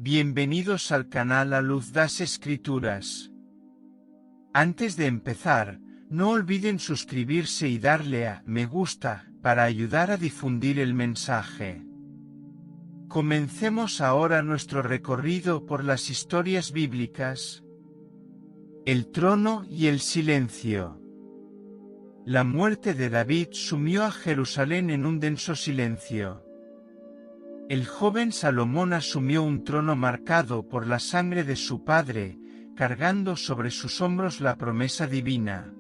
Bienvenidos al canal A Luz das Escrituras. Antes de empezar, no olviden suscribirse y darle a me gusta para ayudar a difundir el mensaje. Comencemos ahora nuestro recorrido por las historias bíblicas. El trono y el silencio. La muerte de David sumió a Jerusalén en un denso silencio. El joven Salomón asumió un trono marcado por la sangre de su padre, cargando sobre sus hombros la promesa divina.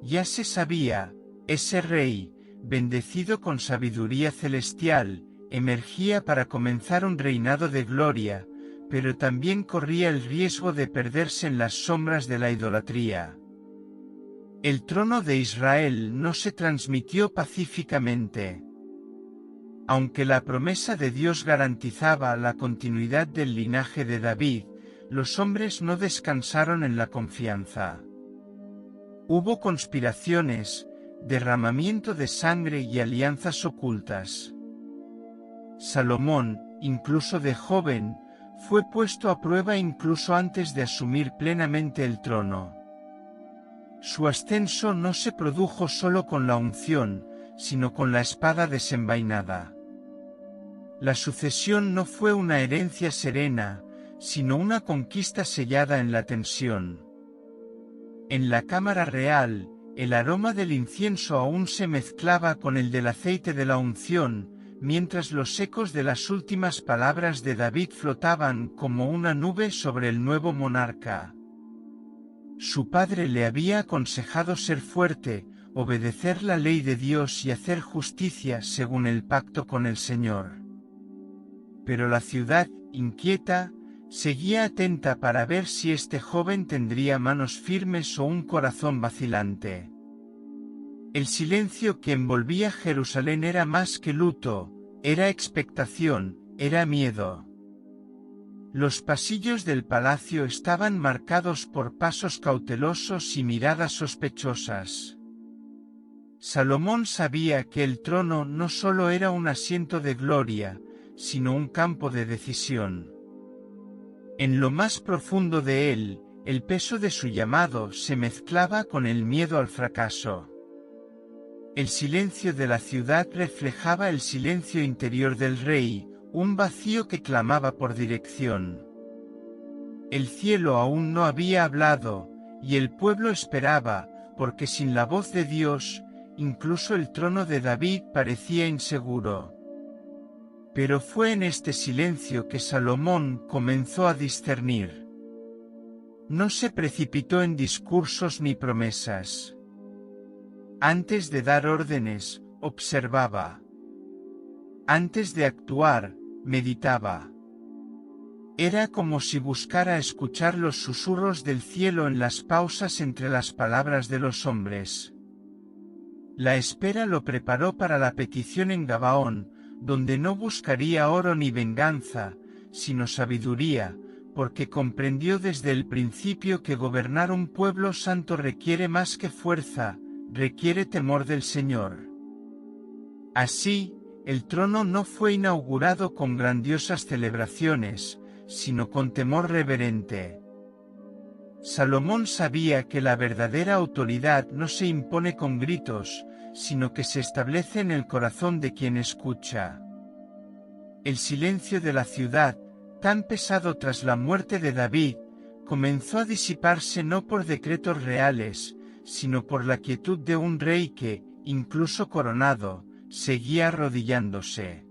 Ya se sabía, ese rey, bendecido con sabiduría celestial, emergía para comenzar un reinado de gloria, pero también corría el riesgo de perderse en las sombras de la idolatría. El trono de Israel no se transmitió pacíficamente. Aunque la promesa de Dios garantizaba la continuidad del linaje de David, los hombres no descansaron en la confianza. Hubo conspiraciones, derramamiento de sangre y alianzas ocultas. Salomón, incluso de joven, fue puesto a prueba incluso antes de asumir plenamente el trono. Su ascenso no se produjo solo con la unción, sino con la espada desenvainada. La sucesión no fue una herencia serena, sino una conquista sellada en la tensión. En la cámara real, el aroma del incienso aún se mezclaba con el del aceite de la unción, mientras los ecos de las últimas palabras de David flotaban como una nube sobre el nuevo monarca. Su padre le había aconsejado ser fuerte, obedecer la ley de Dios y hacer justicia según el pacto con el Señor. Pero la ciudad, inquieta, seguía atenta para ver si este joven tendría manos firmes o un corazón vacilante. El silencio que envolvía Jerusalén era más que luto, era expectación, era miedo. Los pasillos del palacio estaban marcados por pasos cautelosos y miradas sospechosas. Salomón sabía que el trono no solo era un asiento de gloria, sino un campo de decisión. En lo más profundo de él, el peso de su llamado se mezclaba con el miedo al fracaso. El silencio de la ciudad reflejaba el silencio interior del rey, un vacío que clamaba por dirección. El cielo aún no había hablado, y el pueblo esperaba, porque sin la voz de Dios, incluso el trono de David parecía inseguro. Pero fue en este silencio que Salomón comenzó a discernir. No se precipitó en discursos ni promesas. Antes de dar órdenes, observaba. Antes de actuar, meditaba. Era como si buscara escuchar los susurros del cielo en las pausas entre las palabras de los hombres. La espera lo preparó para la petición en Gabaón, donde no buscaría oro ni venganza, sino sabiduría, porque comprendió desde el principio que gobernar un pueblo santo requiere más que fuerza, requiere temor del Señor. Así, el trono no fue inaugurado con grandiosas celebraciones, sino con temor reverente. Salomón sabía que la verdadera autoridad no se impone con gritos, sino que se establece en el corazón de quien escucha. El silencio de la ciudad, tan pesado tras la muerte de David, comenzó a disiparse no por decretos reales, sino por la quietud de un rey que, incluso coronado, seguía arrodillándose.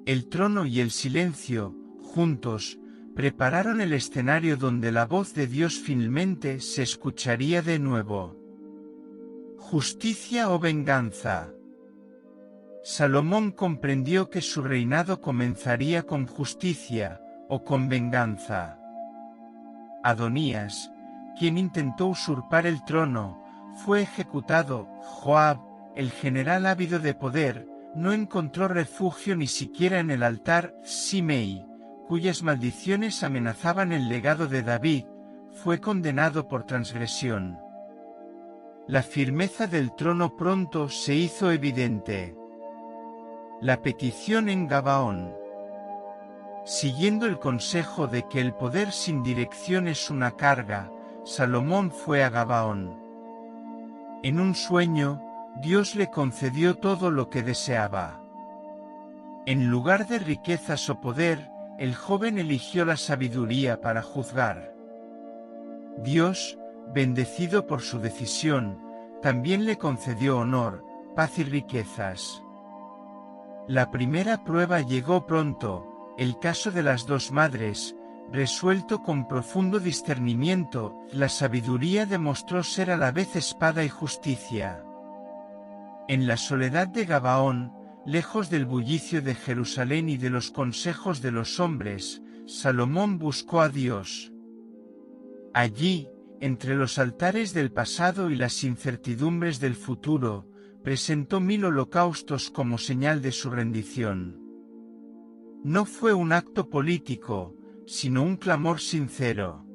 El trono y el silencio, juntos, prepararon el escenario donde la voz de Dios finalmente se escucharía de nuevo. ¿Justicia o venganza? Salomón comprendió que su reinado comenzaría con justicia, o con venganza. Adonías, quien intentó usurpar el trono, fue ejecutado. Joab, el general ávido de poder, no encontró refugio ni siquiera en el altar. Simei, cuyas maldiciones amenazaban el legado de David, fue condenado por transgresión. La firmeza del trono pronto se hizo evidente. La petición en Gabaón. Siguiendo el consejo de que el poder sin dirección es una carga, Salomón fue a Gabaón. En un sueño, Dios le concedió todo lo que deseaba. En lugar de riquezas o poder, el joven eligió la sabiduría para juzgar. Dios, bendecido por su decisión, también le concedió honor, paz y riquezas. La primera prueba llegó pronto, el caso de las dos madres, resuelto con profundo discernimiento. La sabiduría demostró ser a la vez espada y justicia. En la soledad de Gabaón, lejos del bullicio de Jerusalén y de los consejos de los hombres, Salomón buscó a Dios. Allí, entre los altares del pasado y las incertidumbres del futuro, presentó 1000 holocaustos como señal de su rendición. No fue un acto político, sino un clamor sincero.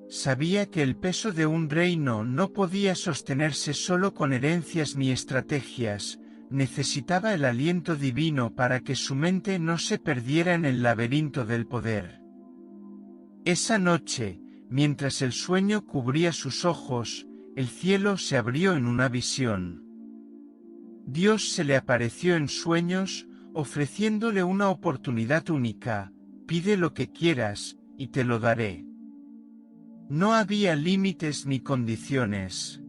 Sabía que el peso de un reino no podía sostenerse solo con herencias ni estrategias, necesitaba el aliento divino para que su mente no se perdiera en el laberinto del poder. Esa noche, mientras el sueño cubría sus ojos, el cielo se abrió en una visión. Dios se le apareció en sueños, ofreciéndole una oportunidad única: pide lo que quieras, y te lo daré. No había límites ni condiciones.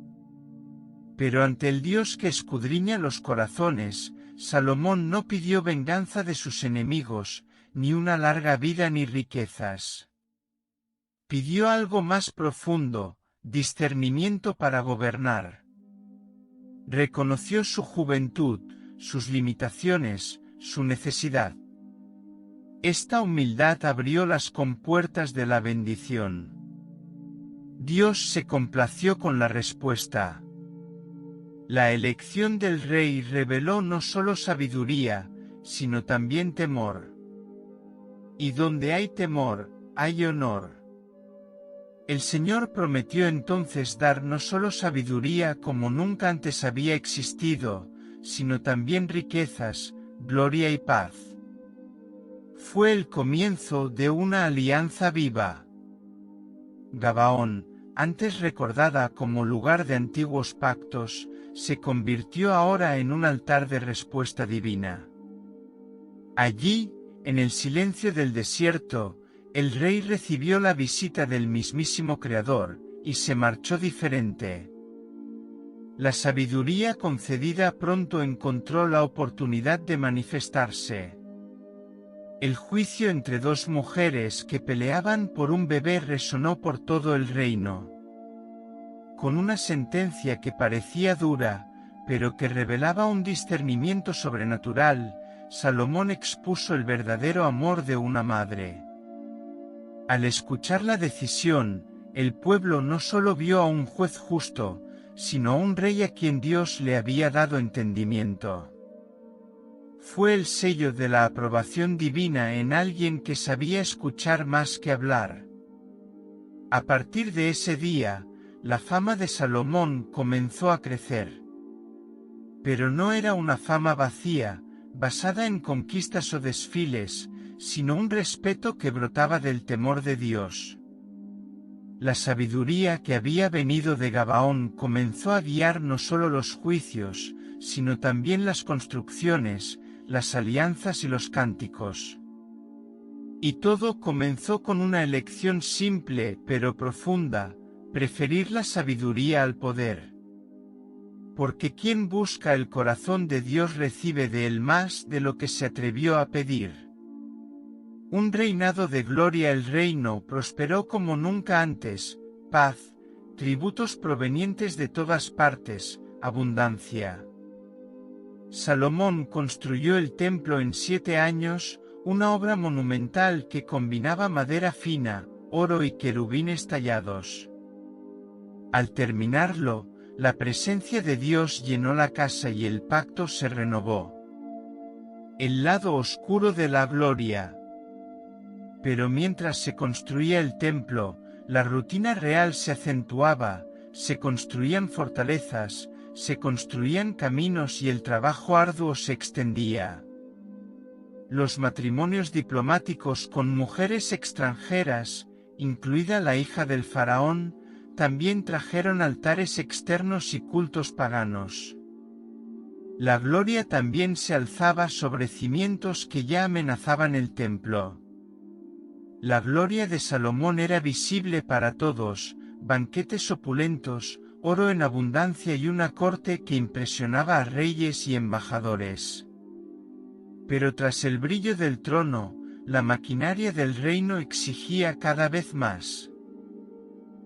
Pero ante el Dios que escudriña los corazones, Salomón no pidió venganza de sus enemigos, ni una larga vida ni riquezas. Pidió algo más profundo: discernimiento para gobernar. Reconoció su juventud, sus limitaciones, su necesidad. Esta humildad abrió las compuertas de la bendición. Dios se complació con la respuesta. La elección del rey reveló no solo sabiduría, sino también temor. Y donde hay temor, hay honor. El Señor prometió entonces dar no solo sabiduría como nunca antes había existido, sino también riquezas, gloria y paz. Fue el comienzo de una alianza viva. Gabaón, antes recordada como lugar de antiguos pactos, se convirtió ahora en un altar de respuesta divina. Allí, en el silencio del desierto, el rey recibió la visita del mismísimo Creador, y se marchó diferente. La sabiduría concedida pronto encontró la oportunidad de manifestarse. El juicio entre dos mujeres que peleaban por un bebé resonó por todo el reino. Con una sentencia que parecía dura, pero que revelaba un discernimiento sobrenatural, Salomón expuso el verdadero amor de una madre. Al escuchar la decisión, el pueblo no solo vio a un juez justo, sino a un rey a quien Dios le había dado entendimiento. Fue el sello de la aprobación divina en alguien que sabía escuchar más que hablar. A partir de ese día, la fama de Salomón comenzó a crecer. Pero no era una fama vacía, basada en conquistas o desfiles, sino un respeto que brotaba del temor de Dios. La sabiduría que había venido de Gabaón comenzó a guiar no solo los juicios, sino también las construcciones, las alianzas y los cánticos. Y todo comenzó con una elección simple pero profunda: preferir la sabiduría al poder. Porque quien busca el corazón de Dios recibe de él más de lo que se atrevió a pedir. Un reinado de gloria. El reino prosperó como nunca antes: paz, tributos provenientes de todas partes, abundancia. Salomón construyó el templo en 7 años, una obra monumental que combinaba madera fina, oro y querubines tallados. Al terminarlo, la presencia de Dios llenó la casa y el pacto se renovó. El lado oscuro de la gloria. Pero mientras se construía el templo, la rutina real se acentuaba, se construían fortalezas, se construían caminos y el trabajo arduo se extendía. Los matrimonios diplomáticos con mujeres extranjeras, incluida la hija del faraón, también trajeron altares externos y cultos paganos. La gloria también se alzaba sobre cimientos que ya amenazaban el templo. La gloria de Salomón era visible para todos, banquetes opulentos, oro en abundancia y una corte que impresionaba a reyes y embajadores. Pero tras el brillo del trono, la maquinaria del reino exigía cada vez más.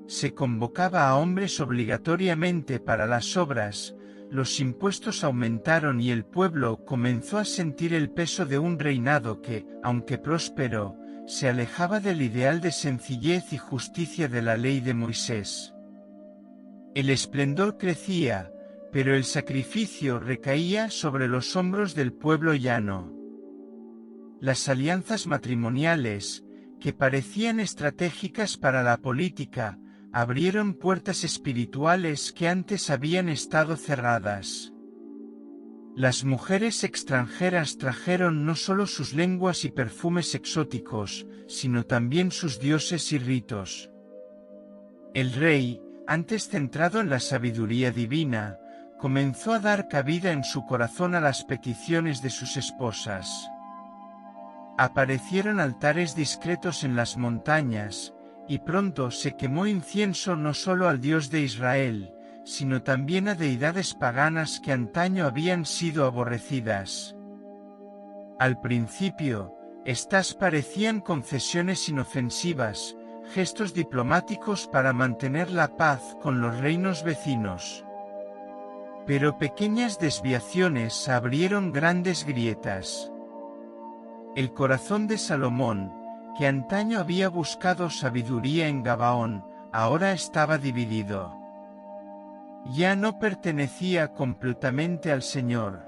Se convocaba a hombres obligatoriamente para las obras, los impuestos aumentaron y el pueblo comenzó a sentir el peso de un reinado que, aunque próspero, se alejaba del ideal de sencillez y justicia de la ley de Moisés. El esplendor crecía, pero el sacrificio recaía sobre los hombros del pueblo llano. Las alianzas matrimoniales, que parecían estratégicas para la política, abrieron puertas espirituales que antes habían estado cerradas. Las mujeres extranjeras trajeron no solo sus lenguas y perfumes exóticos, sino también sus dioses y ritos. El rey, antes centrado en la sabiduría divina, comenzó a dar cabida en su corazón a las peticiones de sus esposas. Aparecieron altares discretos en las montañas, y pronto se quemó incienso no solo al Dios de Israel, sino también a deidades paganas que antaño habían sido aborrecidas. Al principio, estas parecían concesiones inofensivas, gestos diplomáticos para mantener la paz con los reinos vecinos. Pero pequeñas desviaciones abrieron grandes grietas. El corazón de Salomón, que antaño había buscado sabiduría en Gabaón, ahora estaba dividido. Ya no pertenecía completamente al Señor.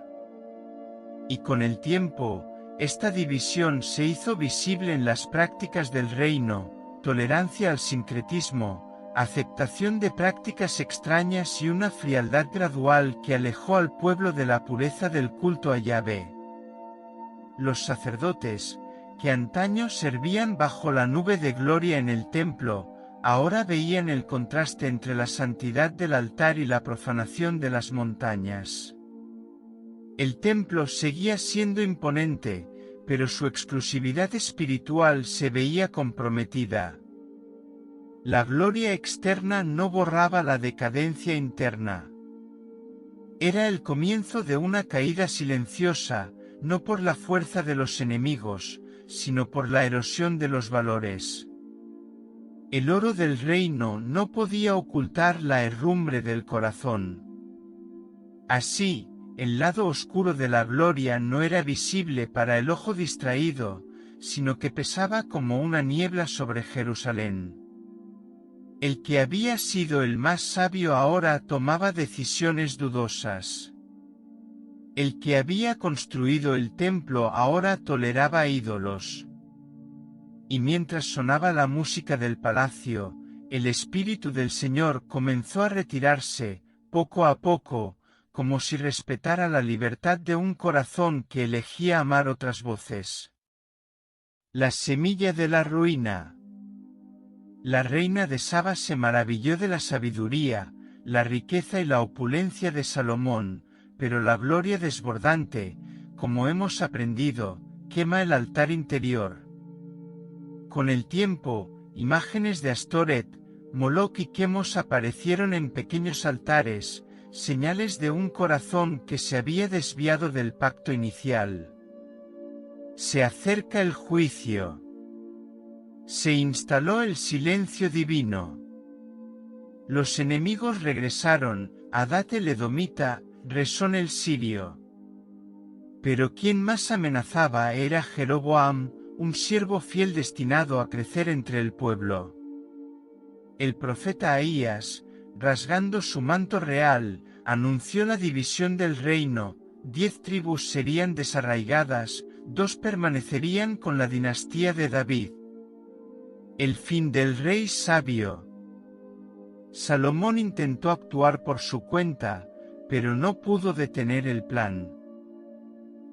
Y con el tiempo, esta división se hizo visible en las prácticas del reino, tolerancia al sincretismo, aceptación de prácticas extrañas y una frialdad gradual que alejó al pueblo de la pureza del culto a Yahvé. Los sacerdotes, que antaño servían bajo la nube de gloria en el templo, ahora veían el contraste entre la santidad del altar y la profanación de las montañas. El templo seguía siendo imponente, pero su exclusividad espiritual se veía comprometida. La gloria externa no borraba la decadencia interna. Era el comienzo de una caída silenciosa, no por la fuerza de los enemigos, sino por la erosión de los valores. El oro del reino no podía ocultar la herrumbre del corazón. Así, el lado oscuro de la gloria no era visible para el ojo distraído, sino que pesaba como una niebla sobre Jerusalén. El que había sido el más sabio ahora tomaba decisiones dudosas. El que había construido el templo ahora toleraba ídolos. Y mientras sonaba la música del palacio, el Espíritu del Señor comenzó a retirarse, poco a poco, como si respetara la libertad de un corazón que elegía amar otras voces. La semilla de la ruina. La reina de Saba se maravilló de la sabiduría, la riqueza y la opulencia de Salomón, pero la gloria desbordante, como hemos aprendido, quema el altar interior. Con el tiempo, imágenes de Astoret, Moloc y Quemos aparecieron en pequeños altares, señales de un corazón que se había desviado del pacto inicial. Se acerca el juicio. Se instaló el silencio divino. Los enemigos regresaron, Hadad el edomita, Resón el sirio. Pero quien más amenazaba era Jeroboam, un siervo fiel destinado a crecer entre el pueblo. El profeta Ahías, rasgando su manto real, anunció la división del reino, 10 tribus serían desarraigadas, 2 permanecerían con la dinastía de David. El fin del rey sabio. Salomón intentó actuar por su cuenta, pero no pudo detener el plan.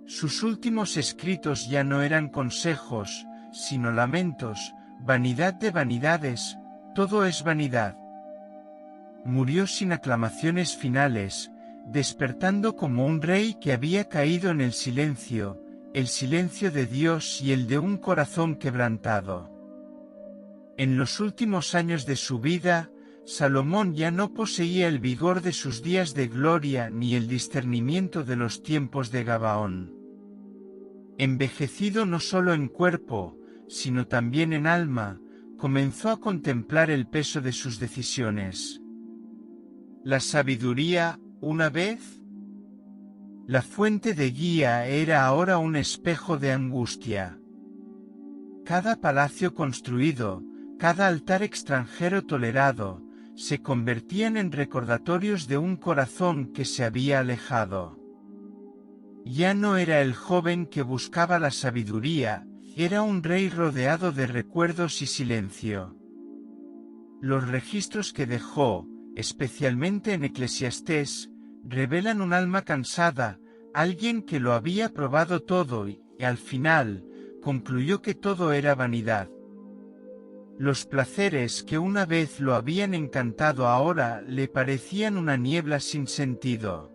Sus últimos escritos ya no eran consejos, sino lamentos, vanidad de vanidades, todo es vanidad. Murió sin aclamaciones finales, despertando como un rey que había caído en el silencio de Dios y el de un corazón quebrantado. En los últimos años de su vida, Salomón ya no poseía el vigor de sus días de gloria ni el discernimiento de los tiempos de Gabaón. Envejecido no solo en cuerpo, sino también en alma, comenzó a contemplar el peso de sus decisiones. La sabiduría, una vez, la fuente de guía, era ahora un espejo de angustia. Cada palacio construido, cada altar extranjero tolerado, se convertían en recordatorios de un corazón que se había alejado. Ya no era el joven que buscaba la sabiduría, era un rey rodeado de recuerdos y silencio. Los registros que dejó, especialmente en Eclesiastés, revelan un alma cansada, alguien que lo había probado todo y, al final, concluyó que todo era vanidad. Los placeres que una vez lo habían encantado ahora le parecían una niebla sin sentido.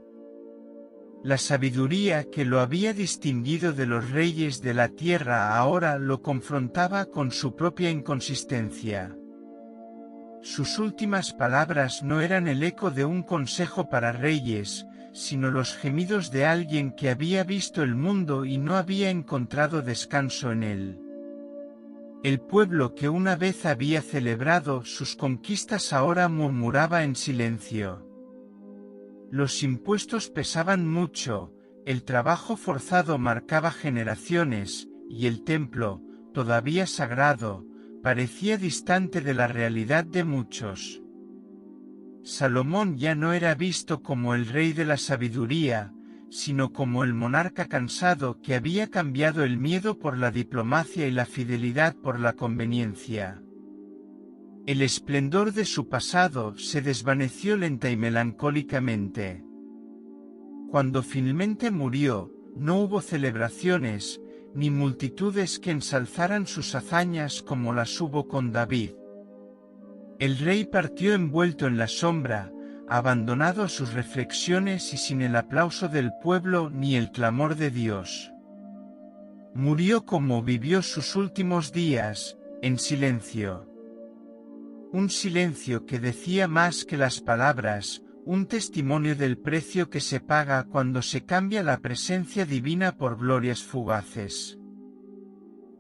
La sabiduría que lo había distinguido de los reyes de la tierra ahora lo confrontaba con su propia inconsistencia. Sus últimas palabras no eran el eco de un consejo para reyes, sino los gemidos de alguien que había visto el mundo y no había encontrado descanso en él. El pueblo que una vez había celebrado sus conquistas ahora murmuraba en silencio. Los impuestos pesaban mucho, el trabajo forzado marcaba generaciones, y el templo, todavía sagrado, parecía distante de la realidad de muchos. Salomón ya no era visto como el rey de la sabiduría, sino como el monarca cansado que había cambiado el miedo por la diplomacia y la fidelidad por la conveniencia. El esplendor de su pasado se desvaneció lenta y melancólicamente. Cuando finalmente murió, no hubo celebraciones, ni multitudes que ensalzaran sus hazañas como las hubo con David. El rey partió envuelto en la sombra, abandonado a sus reflexiones y sin el aplauso del pueblo ni el clamor de Dios. Murió como vivió sus últimos días, en silencio. Un silencio que decía más que las palabras, un testimonio del precio que se paga cuando se cambia la presencia divina por glorias fugaces.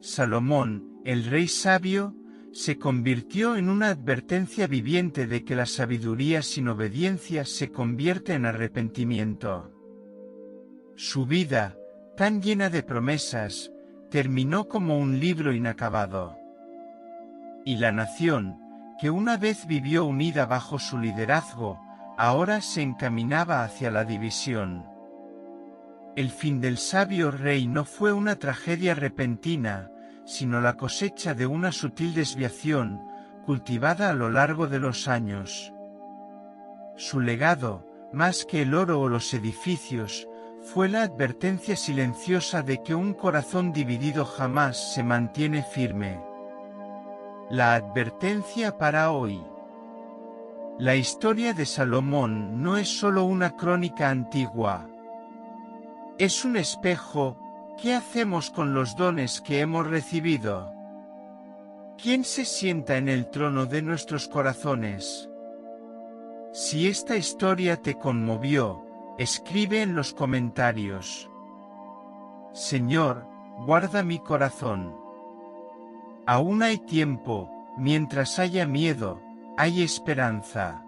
Salomón, el rey sabio, se convirtió en una advertencia viviente de que la sabiduría sin obediencia se convierte en arrepentimiento. Su vida, tan llena de promesas, terminó como un libro inacabado. Y la nación, que una vez vivió unida bajo su liderazgo, ahora se encaminaba hacia la división. El fin del sabio rey no fue una tragedia repentina, sino la cosecha de una sutil desviación, cultivada a lo largo de los años. Su legado, más que el oro o los edificios, fue la advertencia silenciosa de que un corazón dividido jamás se mantiene firme. La advertencia para hoy. La historia de Salomón no es solo una crónica antigua. Es un espejo. ¿Qué hacemos con los dones que hemos recibido? ¿Quién se sienta en el trono de nuestros corazones? Si esta historia te conmovió, escribe en los comentarios. Señor, guarda mi corazón. Aún hay tiempo, mientras haya miedo, hay esperanza.